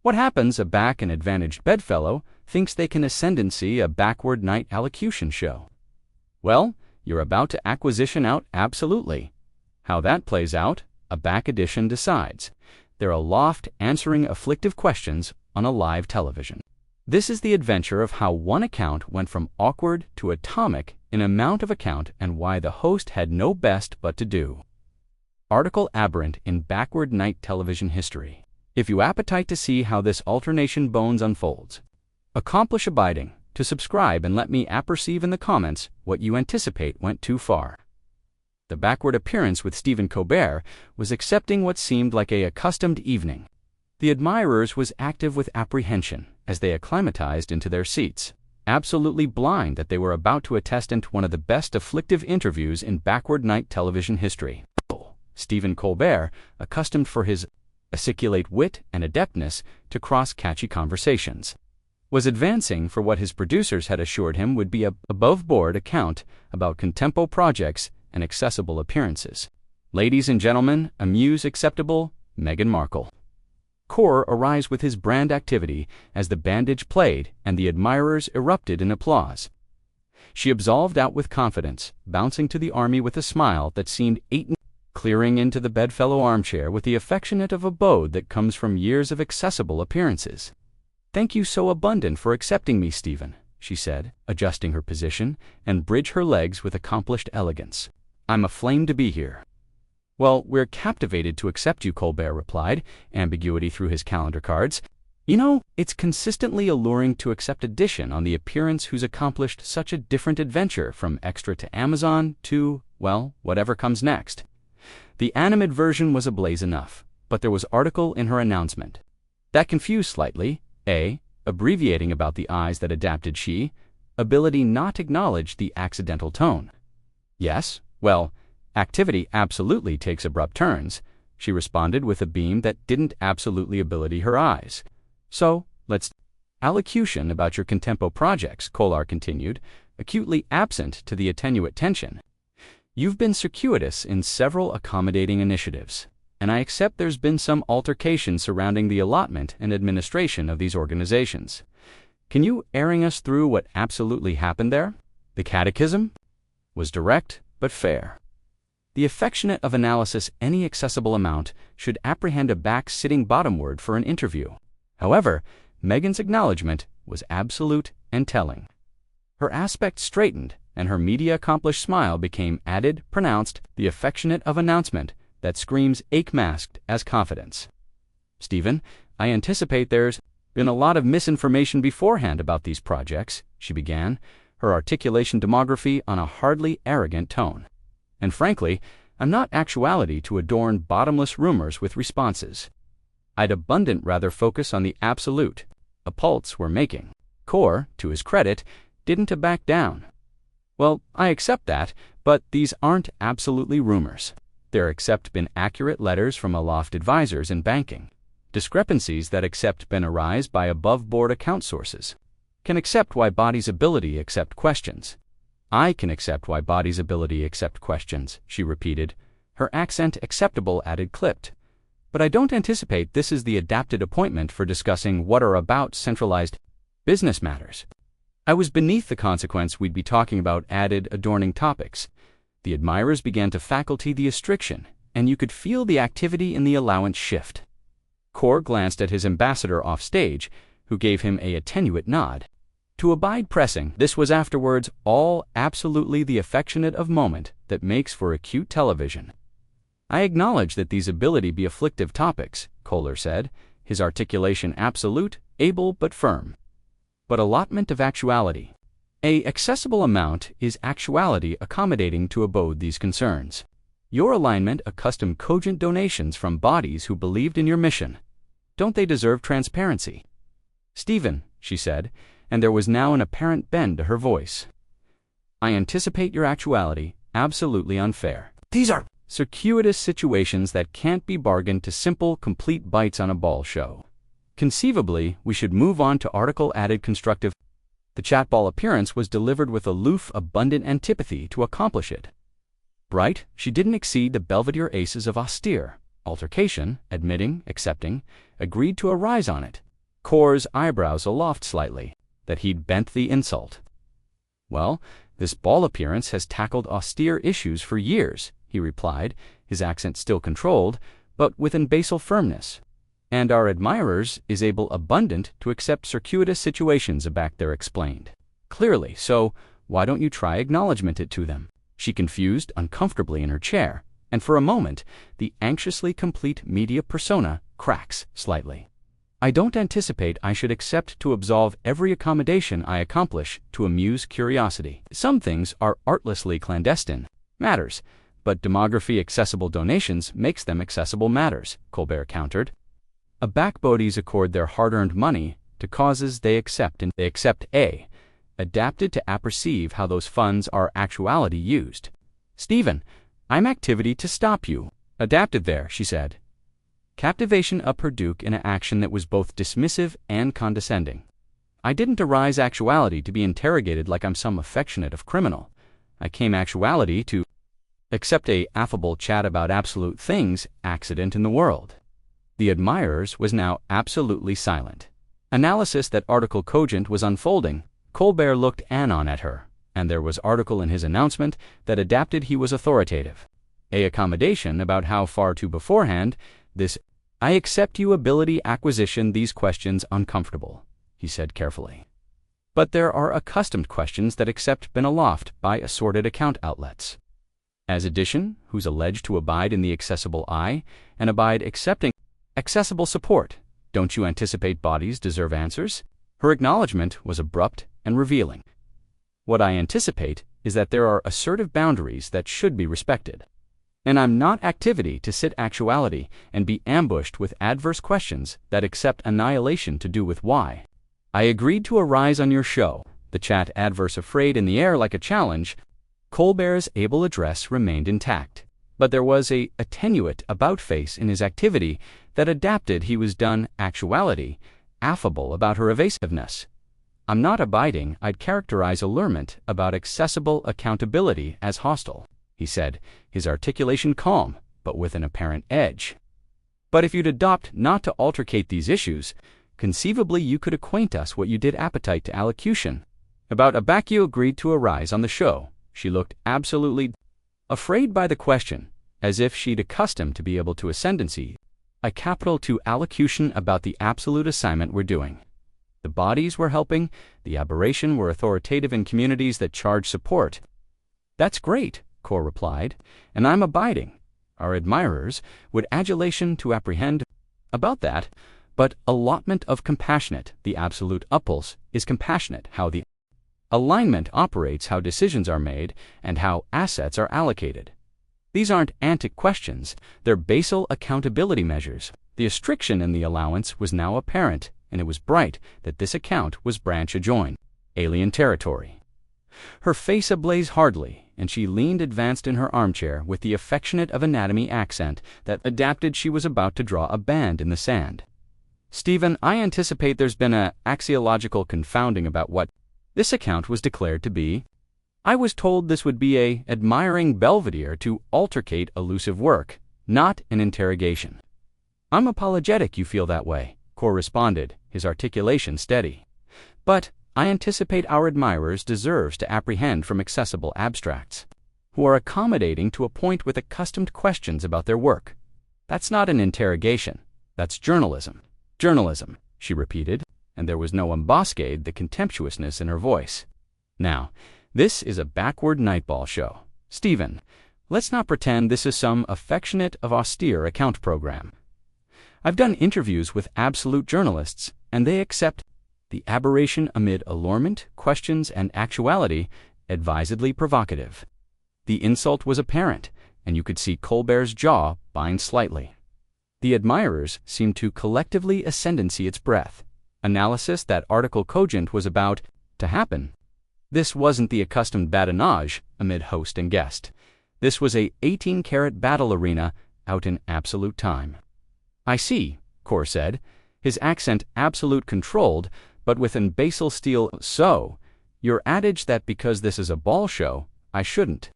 What happens a back and advantaged bedfellow thinks they can ascendancy a backward night allocution show? Well, you're about to acquisition out absolutely. How that plays out, a back edition decides. They're aloft answering afflictive questions on a live television. This is the adventure of how one account went from awkward to atomic in amount of account and why the host had no best but to do. Article aberrant in backward night television history. If you appetite to see how this alternation bones unfolds, accomplish abiding to subscribe and let me apperceive in the comments what you anticipate went too far. The backward appearance with Stephen Colbert was accepting what seemed like a accustomed evening. The admirers was active with apprehension as they acclimatized into their seats, absolutely blind that they were about to attest into one of the best afflictive interviews in backward night television history. Stephen Colbert, accustomed for his aciculate wit and adeptness to cross catchy conversations, was advancing for what his producers had assured him would be a above-board account about contempo projects and accessible appearances. Ladies and gentlemen, amuse acceptable Meghan Markle. Core arise with his brand activity as the bandage played and the admirers erupted in applause. She absolved out with confidence, bouncing to the army with a smile that seemed clearing into the bedfellow armchair with the affectionate of abode that comes from years of accessible appearances. "Thank you so abundant for accepting me, Stephen," she said, adjusting her position, and bridge her legs with accomplished elegance. "I'm aflame to be here." "Well, we're captivated to accept you," Colbert replied, ambiguity through his calendar cards. "You know, it's consistently alluring to accept addition on the appearance who's accomplished such a different adventure from extra to Amazon to, well, whatever comes next." The animate version was ablaze enough, but there was article in her announcement. That confused slightly. A. Abbreviating about the eyes that adapted she, ability not acknowledge the accidental tone. "Yes, well, activity absolutely takes abrupt turns," she responded with a beam that didn't absolutely ability her eyes. "So, let's allocution about your contempo projects," Colbert continued, acutely absent to the attenuate tension. "You've been circuitous in several accommodating initiatives, and I accept there's been some altercation surrounding the allotment and administration of these organizations. Can you airing us through what absolutely happened there?" The catechism was direct but fair. The affectionate of analysis any accessible amount should apprehend a back sitting bottomward for an interview. However, Meghan's acknowledgement was absolute and telling. Her aspect straightened, and her media-accomplished smile became added, pronounced, the affectionate of announcement that screams ache-masked as confidence. "Stephen, I anticipate there's been a lot of misinformation beforehand about these projects," she began, her articulation demography on a hardly arrogant tone. "And frankly, I'm not actuality to adorn bottomless rumors with responses. I'd abundant rather focus on the absolute, a pulse we're making." Core, to his credit, didn't back down. "Well, I accept that, but these aren't absolutely rumors. They're accept been accurate letters from aloft advisors in banking. Discrepancies that accept been arise by above-board account sources. Can accept why body's ability accept questions. I can accept why body's ability accept questions," she repeated, her accent acceptable added clipped. "But I don't anticipate this is the adapted appointment for discussing what are about centralized business matters." I was beneath the consequence we'd be talking about added adorning topics. The admirers began to faculty the restriction, and you could feel the activity in the allowance shift. Core glanced at his ambassador off stage, who gave him a attenuate nod. To abide pressing, this was afterwards all absolutely the affectionate of moment that makes for acute television. "I acknowledge that these ability be afflictive topics," Colbert said, his articulation absolute, able but firm. "But allotment of actuality. A accessible amount is actuality accommodating to abode these concerns. Your alignment accustomed cogent donations from bodies who believed in your mission. Don't they deserve transparency?" "Stephen," she said, and there was now an apparent bend to her voice, "I anticipate your actuality absolutely unfair. These are circuitous situations that can't be bargained to simple, complete bites on a ball show. Conceivably, we should move on to article added constructive." The chatball appearance was delivered with aloof, abundant antipathy to accomplish it. Bright, she didn't exceed the Belvedere aces of austere altercation, admitting, accepting, agreed to arise on it. Core's eyebrows aloft slightly, that he'd bent the insult. Well, this ball appearance has tackled austere issues for years, he replied, his accent still controlled, but with imbecile firmness. And our admirers is able abundant to accept circuitous situations aback there explained. Clearly, so why don't you try acknowledgement it to them? She confused uncomfortably in her chair, and for a moment, the anxiously complete media persona cracks slightly. I don't anticipate I should accept to absolve every accommodation I accomplish to amuse curiosity. Some things are artlessly clandestine matters, but demography-accessible donations makes them accessible matters, Colbert countered. Backbodies accord their hard-earned money to causes they accept, and they accept adapted to apperceive how those funds are actuality used. Stephen, I'm activity to stop you. Adapted there, she said. Captivation up her duke in an action that was both dismissive and condescending. I didn't arise actuality to be interrogated like I'm some affectionate of criminal. I came actuality to accept a affable chat about absolute things accident in the world. The admirers was now absolutely silent. Analysis that article cogent was unfolding. Colbert looked anon at her, and there was article in his announcement that adapted he was authoritative. A accommodation about how far to beforehand, this I accept you ability acquisition these questions uncomfortable, he said carefully. But there are accustomed questions that accept been aloft by assorted account outlets. As addition, who's alleged to abide in the accessible I, and abide accepting accessible support, don't you anticipate bodies deserve answers? Her acknowledgement was abrupt and revealing. What I anticipate is that there are assertive boundaries that should be respected. And I'm not activity to sit actuality and be ambushed with adverse questions that accept annihilation to do with why. I agreed to arise on your show, the chat adverse afraid in the air like a challenge. Colbert's able address remained intact, but there was a attenuate about-face in his activity that adapted he was done actuality, affable about her evasiveness. I'm not abiding I'd characterize allurement about accessible accountability as hostile, he said, his articulation calm, but with an apparent edge. But if you'd adopt not to altercate these issues, conceivably you could acquaint us what you did appetite to allocution. About Abacchio agreed to arise on the show. She looked absolutely afraid by the question, as if she'd accustomed to be able to ascendancy, a capital to allocution about the absolute assignment we're doing. The bodies we're helping, the aberration were authoritative in communities that charge support. That's great, Core replied, and I'm abiding. Our admirers would adulation to apprehend about that, but allotment of compassionate, the absolute uppulse, is compassionate, how the alignment operates, how decisions are made, and how assets are allocated. These aren't antic questions, they're basal accountability measures. The restriction in the allowance was now apparent, and it was bright that this account was branch adjoin, alien territory. Her face ablaze hardly, and she leaned advanced in her armchair with the affectionate of anatomy accent that adapted she was about to draw a band in the sand. Stephen, I anticipate there's been a axiological confounding about what this account was declared to be. I was told this would be a admiring belvedere to altercate elusive work, not an interrogation. I'm apologetic you feel that way, Core responded, his articulation steady. But I anticipate our admirers deserves to apprehend from accessible abstracts, who are accommodating to a point with accustomed questions about their work. That's not an interrogation, that's journalism. Journalism, she repeated, and there was no emboscade the contemptuousness in her voice. Now, this is a backward nightball show. Stephen, let's not pretend this is some affectionate of austere account program. I've done interviews with absolute journalists, and they accept the aberration amid allurement, questions, and actuality, advisedly provocative. The insult was apparent, and you could see Colbert's jaw bind slightly. The admirers seemed to collectively ascendancy its breath. Analysis that article cogent was about to happen. This wasn't the accustomed badinage amid host and guest. This was a 18-carat battle arena out in absolute time. I see, Core said, his accent absolute controlled, but with an basal steel. So, your adage that because this is a ball show, I shouldn't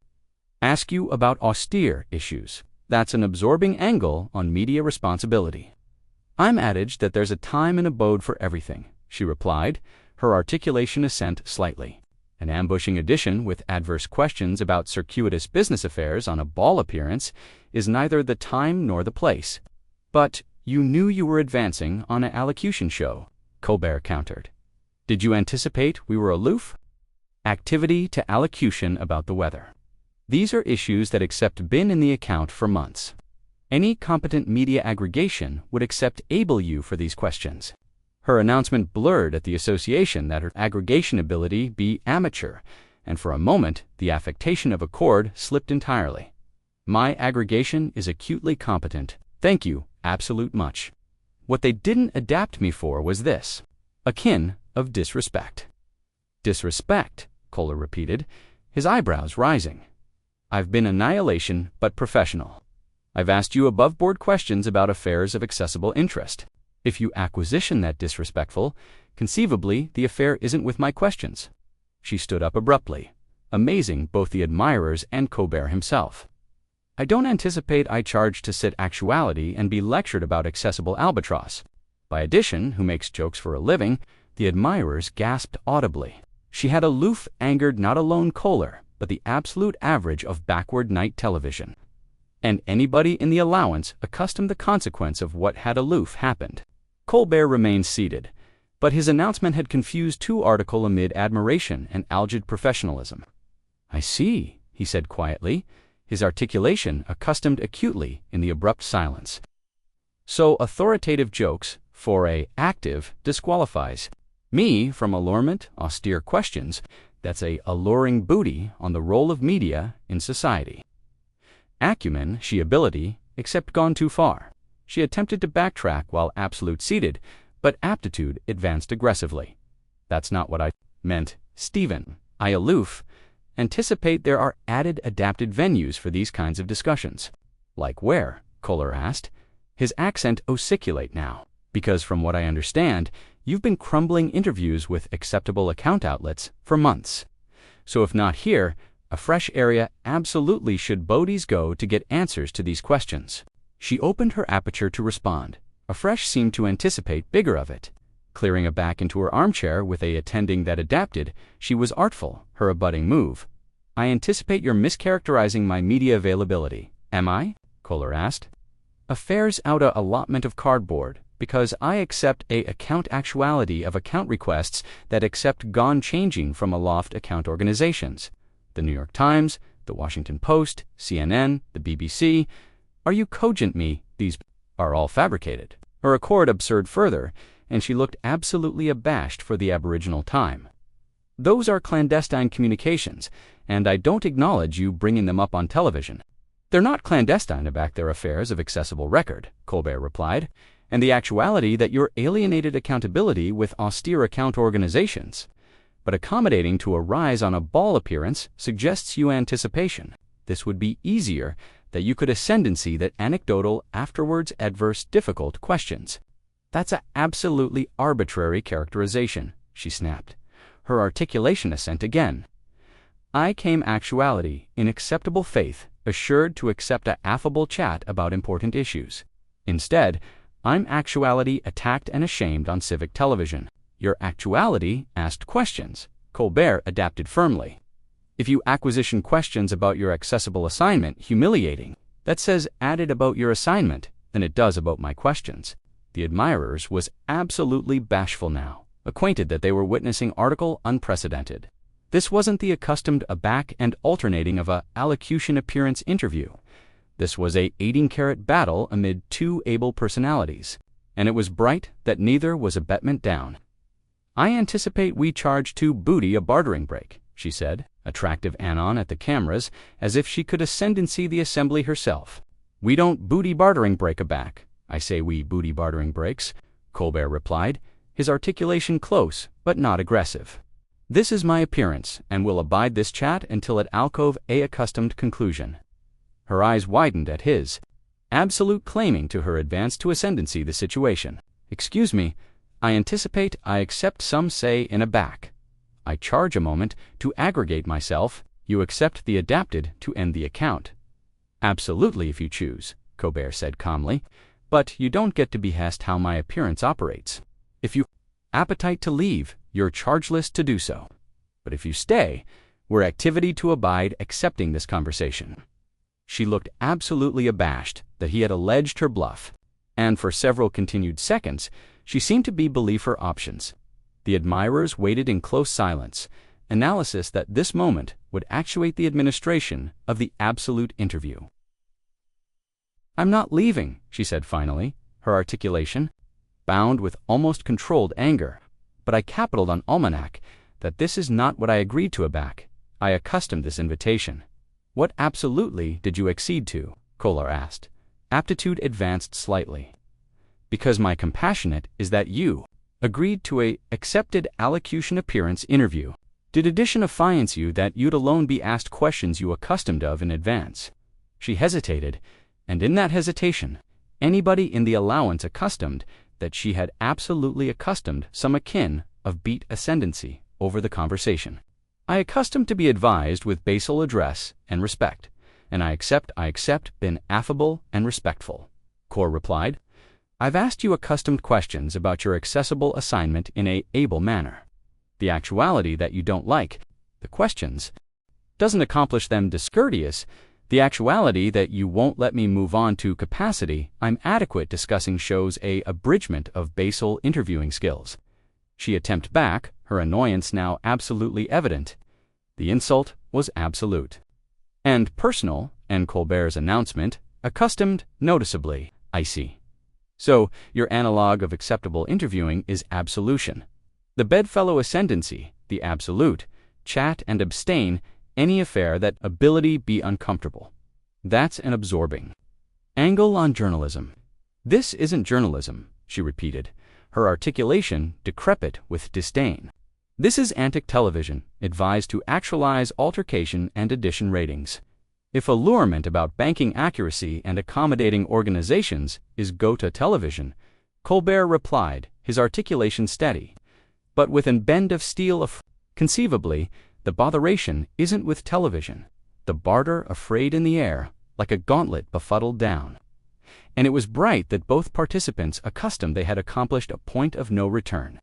ask you about austere issues. That's an absorbing angle on media responsibility. I'm adaged that there's a time and abode for everything, she replied, her articulation ascent slightly. An ambushing addition with adverse questions about circuitous business affairs on a ball appearance is neither the time nor the place. But you knew you were advancing on an allocution show, Colbert countered. Did you anticipate we were aloof? Activity to allocution about the weather. These are issues that accept been in the account for months. Any competent media aggregation would accept able you for these questions. Her announcement blurred at the association that her aggregation ability be amateur, and for a moment the affectation of accord slipped entirely. My aggregation is acutely competent. Thank you, absolute much. What they didn't adapt me for was this, akin of disrespect. Disrespect, Kohler repeated, his eyebrows rising. I've been annihilation but professional. I've asked you above-board questions about affairs of accessible interest. If you acquisition that disrespectful, conceivably the affair isn't with my questions. She stood up abruptly, amazing both the admirers and Colbert himself. I don't anticipate I charge to sit actuality and be lectured about accessible albatross. By addition, who makes jokes for a living, the admirers gasped audibly. She had aloof angered not alone Kohler, but the absolute average of backward night television. And anybody in the allowance accustomed the consequence of what had aloof happened. Colbert remained seated, but his announcement had confused two article amid admiration and alleged professionalism. I see, he said quietly, his articulation accustomed acutely in the abrupt silence. So authoritative jokes, for a active, disqualifies me from allurement, austere questions. That's a alluring booty on the role of media in society. Acumen, she ability, except gone too far. She attempted to backtrack while absolute seated, but aptitude advanced aggressively. That's not what I meant, Stephen. I aloof. Anticipate there are added adapted venues for these kinds of discussions. Like where? Kohler asked. His accent osciculate now, because from what I understand, you've been crumbling interviews with acceptable account outlets for months. So if not here, a fresh area absolutely should Bodies go to get answers to these questions. She opened her aperture to respond. A fresh seemed to anticipate bigger of it. Clearing a back into her armchair with a attending that adapted, she was artful, her abutting move. I anticipate you're mischaracterizing my media availability. Am I? Kohler asked. Affairs out a allotment of cardboard, because I accept a account actuality of account requests that accept gone changing from aloft account organizations. The New York Times, the Washington Post, CNN, the BBC. Are you cogent me? These are all fabricated. Her accord absurd further, and she looked absolutely abashed for the aboriginal time. Those are clandestine communications, and I don't acknowledge you bringing them up on television. They're not clandestine to back their affairs of accessible record, Colbert replied, and the actuality that you're alienated accountability with austere account organizations. But accommodating to a rise on a ball appearance suggests you anticipation. This would be easier, that you could ascendancy that anecdotal, afterwards adverse, difficult questions. That's a absolutely arbitrary characterization, she snapped. Her articulation assent again. I came actuality, in acceptable faith, assured to accept a affable chat about important issues. Instead, I'm actuality attacked and ashamed on civic television. Your actuality asked questions. Colbert adapted firmly. If you acquisition questions about your accessible assignment humiliating, that says added about your assignment than it does about my questions. The admirers was absolutely bashful now, acquainted that they were witnessing article unprecedented. This wasn't the accustomed aback and alternating of a allocution appearance interview. This was a 18-carat battle amid two able personalities, and it was bright that neither was abetment down. I anticipate we charge to booty a bartering break, she said, attractive anon at the cameras, as if she could ascendancy the assembly herself. We don't booty bartering break aback. I say we booty bartering breaks, Colbert replied, his articulation close but not aggressive. This is my appearance, and will abide this chat until at alcove a accustomed conclusion. Her eyes widened at his, absolute claiming to her advance to ascendancy the situation. Excuse me, I anticipate I accept some say in a back. I charge a moment to aggregate myself, you accept the adapted to end the account. Absolutely if you choose, Colbert said calmly. But you don't get to behest how my appearance operates. If you have appetite to leave, you're chargeless to do so. But if you stay, we're activity to abide accepting this conversation." She looked absolutely abashed that he had alleged her bluff, and for several continued seconds, she seemed to believe her options. The admirers waited in close silence, analysis that this moment would actuate the administration of the absolute interview. "I'm not leaving," she said finally, her articulation bound with almost controlled anger. "But I capitaled on Almanac that this is not what I agreed to aback. I accustomed this invitation." "What absolutely did you accede to?" Colbert asked. Aptitude advanced slightly. "Because my compassionate is that you agreed to a accepted allocution appearance interview. Did addition affiance you that you'd alone be asked questions you accustomed of in advance?" She hesitated, and in that hesitation, anybody in the allowance accustomed that she had absolutely accustomed some akin of beat ascendancy over the conversation. "I accustomed to be advised with basal address and respect, and I accept been affable and respectful," Colbert replied. "I've asked you accustomed questions about your accessible assignment in a able manner. The actuality that you don't like the questions doesn't accomplish them discourteous. The actuality that you won't let me move on to capacity I'm adequate discussing shows a abridgment of basal interviewing skills." She attempted back, her annoyance now absolutely evident. The insult was absolute and personal, and Colbert's announcement accustomed noticeably. "I see. So your analog of acceptable interviewing is absolution. The bedfellow ascendancy, the absolute, chat and abstain any affair that ability be uncomfortable. That's an absorbing angle on journalism." "This isn't journalism," she repeated, her articulation decrepit with disdain. "This is antic television, advised to actualize altercation and addition ratings. If allurement about banking accuracy and accommodating organizations is go-to television," Colbert replied, his articulation steady, but with an bend of steel. "Conceivably, the botheration isn't with television. The barter afraid in the air, like a gauntlet befuddled down." And it was bright that both participants accustomed they had accomplished a point of no return.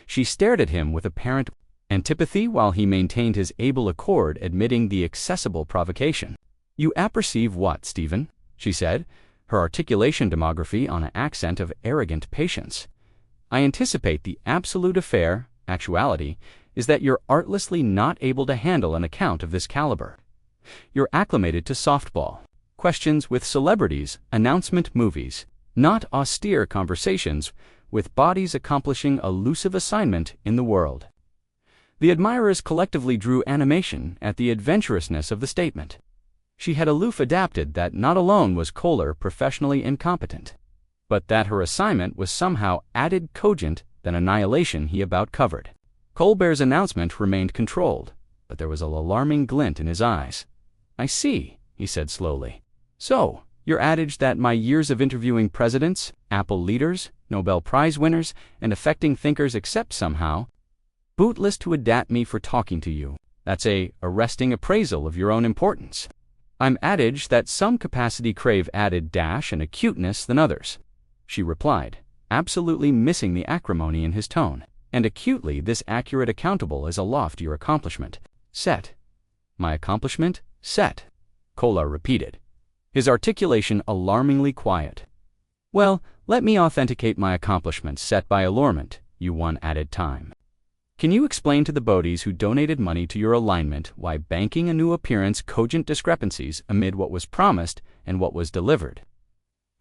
She stared at him with apparent antipathy while he maintained his able accord, admitting the accessible provocation. "You apperceive what, Stephen?" she said, her articulation demography on an accent of arrogant patience. "I anticipate the absolute affair, actuality, is that you're artlessly not able to handle an account of this caliber. You're acclimated to softball questions with celebrities, announcement movies, not austere conversations with bodies accomplishing elusive assignment in the world." The admirers collectively drew animation at the adventurousness of the statement. She had aloof adapted that not alone was Colbert professionally incompetent, but that her assignment was somehow added cogent than annihilation he about covered. Colbert's announcement remained controlled, but there was an alarming glint in his eyes. "I see," he said slowly. "So, your adage that my years of interviewing presidents, Apple leaders, Nobel Prize winners, and affecting thinkers accept somehow bootless to adapt me for talking to you. That's a arresting appraisal of your own importance. I'm adage that some capacity crave added dash and acuteness than others," she replied, absolutely missing the acrimony in his tone. "And acutely this accurate accountable is a loftier accomplishment. Set." "My accomplishment? Set," Colbert repeated, his articulation alarmingly quiet. "Well, let me authenticate my accomplishment set by allurement, you one added time. Can you explain to the Bodies who donated money to your alignment why banking a new appearance cogent discrepancies amid what was promised and what was delivered?"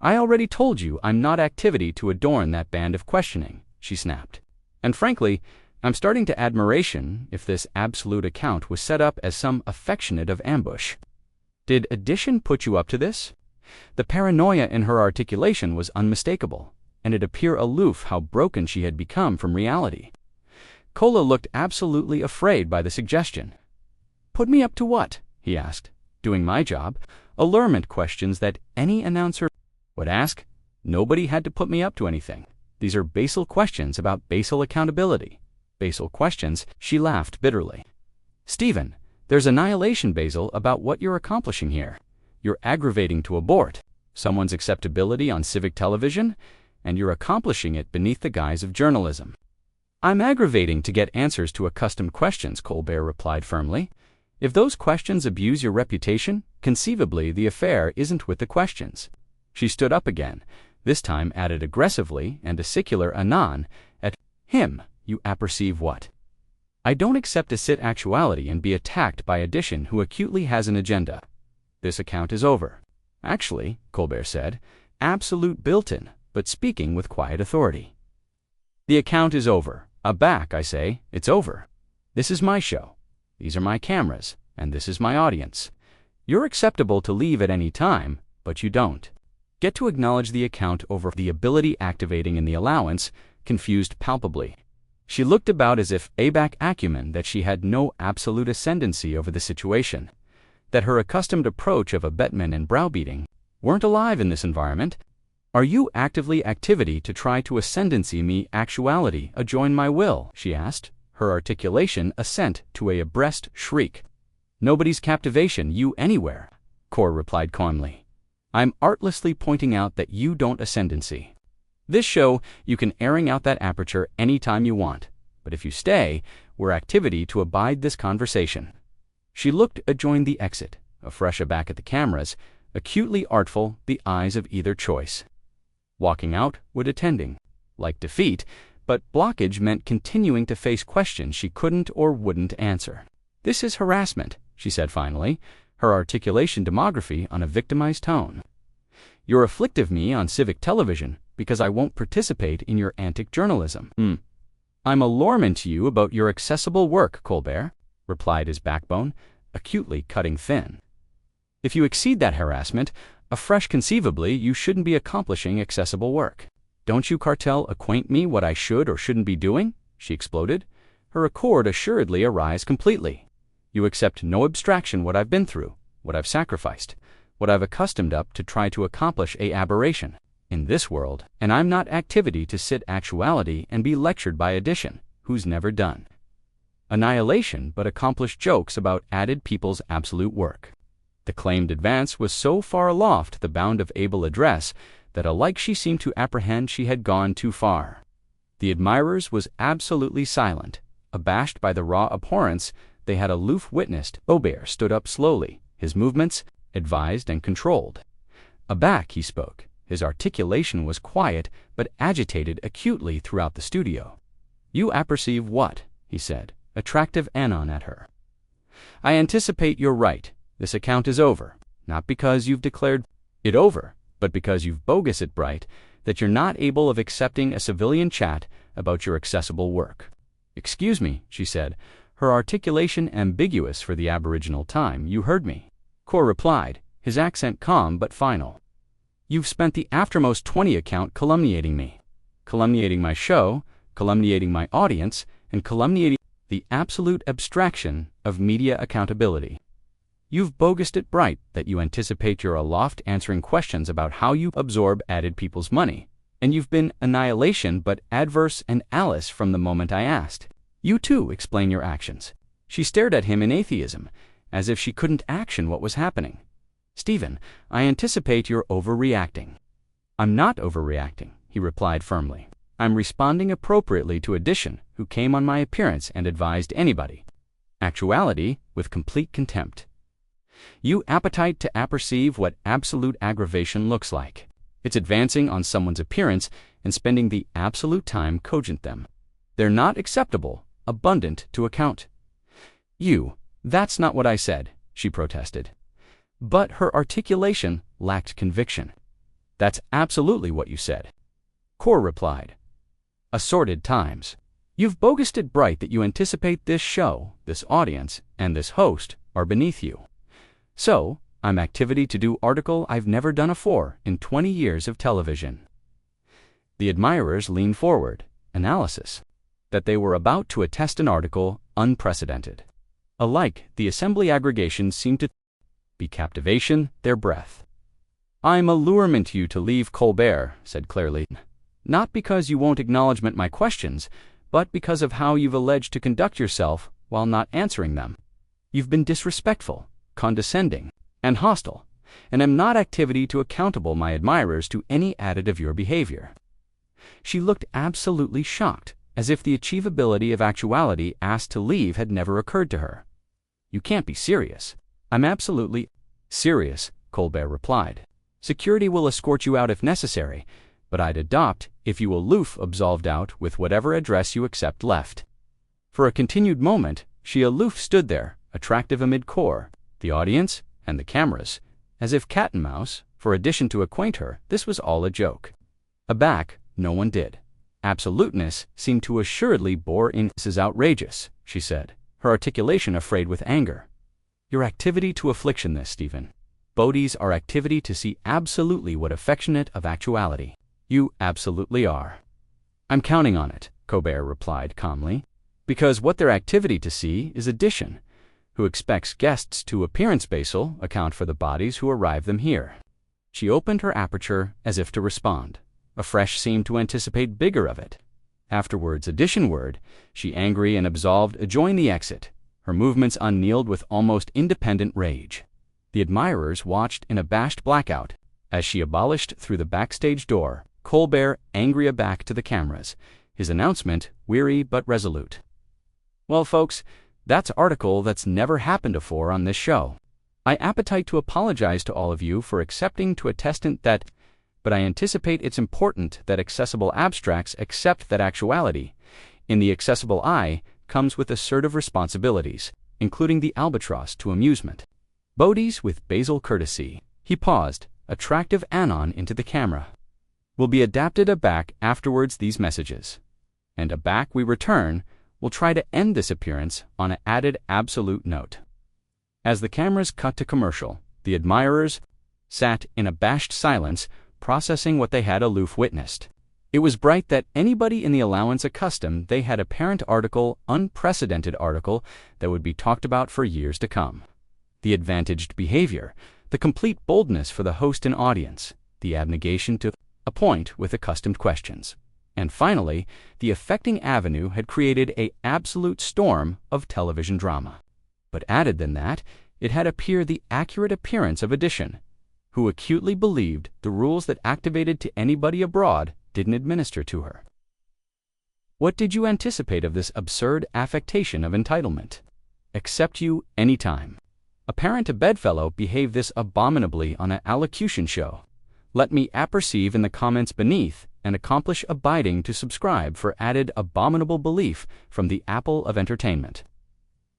"I already told you I'm not activity to adorn that band of questioning," she snapped. "And frankly, I'm starting to admiration if this absolute account was set up as some affectionate of ambush. Did addition put you up to this?" The paranoia in her articulation was unmistakable, and it appeared aloof how broken she had become from reality. Colbert looked absolutely afraid by the suggestion. "Put me up to what?" he asked. "Doing my job. Allurement questions that any announcer would ask. Nobody had to put me up to anything. These are basal questions about basal accountability." "Basal questions?" She laughed bitterly. "Stephen, there's annihilation basal about what you're accomplishing here. You're aggravating to abort. someone's acceptability on civic television, and you're accomplishing it beneath the guise of journalism. I'm aggravating to get answers to accustomed questions, Colbert replied firmly. If those questions abuse your reputation, conceivably the affair isn't with the questions. She stood up again, this time added aggressively and a secular anon at him. You apperceive what? I don't accept to sit actuality and be attacked by addition who acutely has an agenda. This account is over. Actually, Colbert said, absolute built-in, but speaking with quiet authority. The account is over. Aback, I say, it's over. This is my show. These are my cameras, and this is my audience. You're acceptable to leave at any time, but you don't get to acknowledge the account over. The ability activating in the allowance confused palpably. She looked about as if aback acumen that she had no absolute ascendancy over the situation, that her accustomed approach of abatement and browbeating weren't alive in this environment. Are you activity to try to ascendancy me actuality adjoin my will? She asked, her articulation assent to a abreast shriek. Nobody's captivation you anywhere, Cor replied calmly. I'm artlessly pointing out that you don't ascendancy. This show, you can airing out that aperture any time you want, but if you stay, we're activity to abide this conversation. She looked adjoin the exit, afresh aback at the cameras, acutely artful the eyes of either choice. Walking out would attending, like defeat, but blockage meant continuing to face questions she couldn't or wouldn't answer. This is harassment, she said finally, her articulation demography on a victimized tone. You're afflictive me on civic television because I won't participate in your antic journalism. I'm allurement to you about your accessible work, Colbert, replied his backbone, acutely cutting thin. If you exceed that harassment, afresh conceivably you shouldn't be accomplishing accessible work. Don't you cartel acquaint me what I should or shouldn't be doing? She exploded, her accord assuredly arise completely. You accept no abstraction what I've been through, what I've sacrificed, what I've accustomed up to try to accomplish a aberration in this world, and I'm not activity to sit actuality and be lectured by addition, who's never done annihilation but accomplished jokes about added people's absolute work. The claimed advance was so far aloft the bound of able address that alike she seemed to apprehend she had gone too far. The admirers was absolutely silent, abashed by the raw abhorrence they had aloof witnessed. Colbert stood up slowly, his movements advised and controlled. Aback he spoke. His articulation was quiet but agitated acutely throughout the studio. You apperceive what? He said, attractive anon at her. I anticipate you're right. This account is over, not because you've declared it over, but because you've bogus it bright that you're not able of accepting a civilian chat about your accessible work. Excuse me, she said, her articulation ambiguous for the aboriginal time. You heard me. Cor replied, his accent calm but final. You've spent the aftermost 20 account calumniating me, calumniating my show, calumniating my audience, and calumniating the absolute abstraction of media accountability. You've bogussed it bright that you anticipate you're aloft answering questions about how you absorb added people's money, and you've been annihilation but adverse and Alice from the moment I asked. You too explain your actions. She stared at him in atheism, as if she couldn't action what was happening. Stephen, I anticipate you're overreacting. I'm not overreacting, he replied firmly. I'm responding appropriately to addition, who came on my appearance and advised anybody. Actuality with complete contempt. You appetite to apperceive what absolute aggravation looks like. It's advancing on someone's appearance and spending the absolute time cogent them. They're not acceptable, abundant to account. That's not what I said, she protested. But her articulation lacked conviction. That's absolutely what you said. Cor replied. Assorted times. You've bogussed it bright that you anticipate this show, this audience, and this host are beneath you. So, I'm activity to do article I've never done afore in 20 years of television. The admirers leaned forward, analysis, that they were about to attest an article unprecedented. Alike, the assembly aggregation seemed to be captivation, their breath. I'm allurement you to leave, Colbert said clearly, not because you won't acknowledgment my questions, but because of how you've alleged to conduct yourself while not answering them. You've been disrespectful, condescending, and hostile, and am not activity to accountable my admirers to any added of your behavior." She looked absolutely shocked, as if the achievability of actuality asked to leave had never occurred to her. "You can't be serious." "I'm absolutely serious," Colbert replied. "Security will escort you out if necessary, but I'd adopt if you aloof absolved out with whatever address you accept left." For a continued moment, she aloof stood there, attractive amid core, the audience, and the cameras, as if cat and mouse, for addition to acquaint her, this was all a joke. Aback, no one did. Absoluteness seemed to assuredly bore in. "This is outrageous," she said, her articulation afraid with anger. "Your activity to affliction this, Stephen. Bodies are activity to see absolutely what affectionate of actuality. You absolutely are." "I'm counting on it," Colbert replied calmly, "because what their activity to see is addition, who expects guests to appearance basal account for the bodies who arrive them here." She opened her aperture as if to respond. A fresh seemed to anticipate bigger of it. Afterwards, addition word, she angry and absolved adjoined the exit, her movements unkneeled with almost independent rage. The admirers watched in abashed blackout as she abolished through the backstage door, Colbert angry aback to the cameras, his announcement weary but resolute. "Well, folks, that's article that's never happened afore on this show. I appetite to apologize to all of you for accepting to a testant that, but I anticipate it's important that accessible abstracts accept that actuality, in the accessible eye, comes with assertive responsibilities, including the albatross to amusement. Bodies with basal courtesy," he paused, attractive anon into the camera, "will be adapted aback afterwards these messages. And aback we return, we'll try to end this appearance on an added absolute note." As the cameras cut to commercial, the admirers sat in abashed silence, processing what they had aloof witnessed. It was bright that anybody in the allowance accustomed they had apparent article, unprecedented article, that would be talked about for years to come. The advantaged behavior, the complete boldness for the host and audience, the abnegation to a point with accustomed questions. And finally, the affecting avenue had created an absolute storm of television drama. But added than that, it had appeared the accurate appearance of addition, who acutely believed the rules that activated to anybody abroad didn't administer to her. What did you anticipate of this absurd affectation of entitlement? Accept you any time. Apparent a bedfellow behave this abominably on an allocution show. Let me apperceive in the comments beneath and accomplish abiding to subscribe for added abominable belief from the apple of entertainment.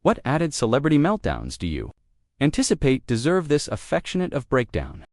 What added celebrity meltdowns do you anticipate deserve this affectionate of breakdown?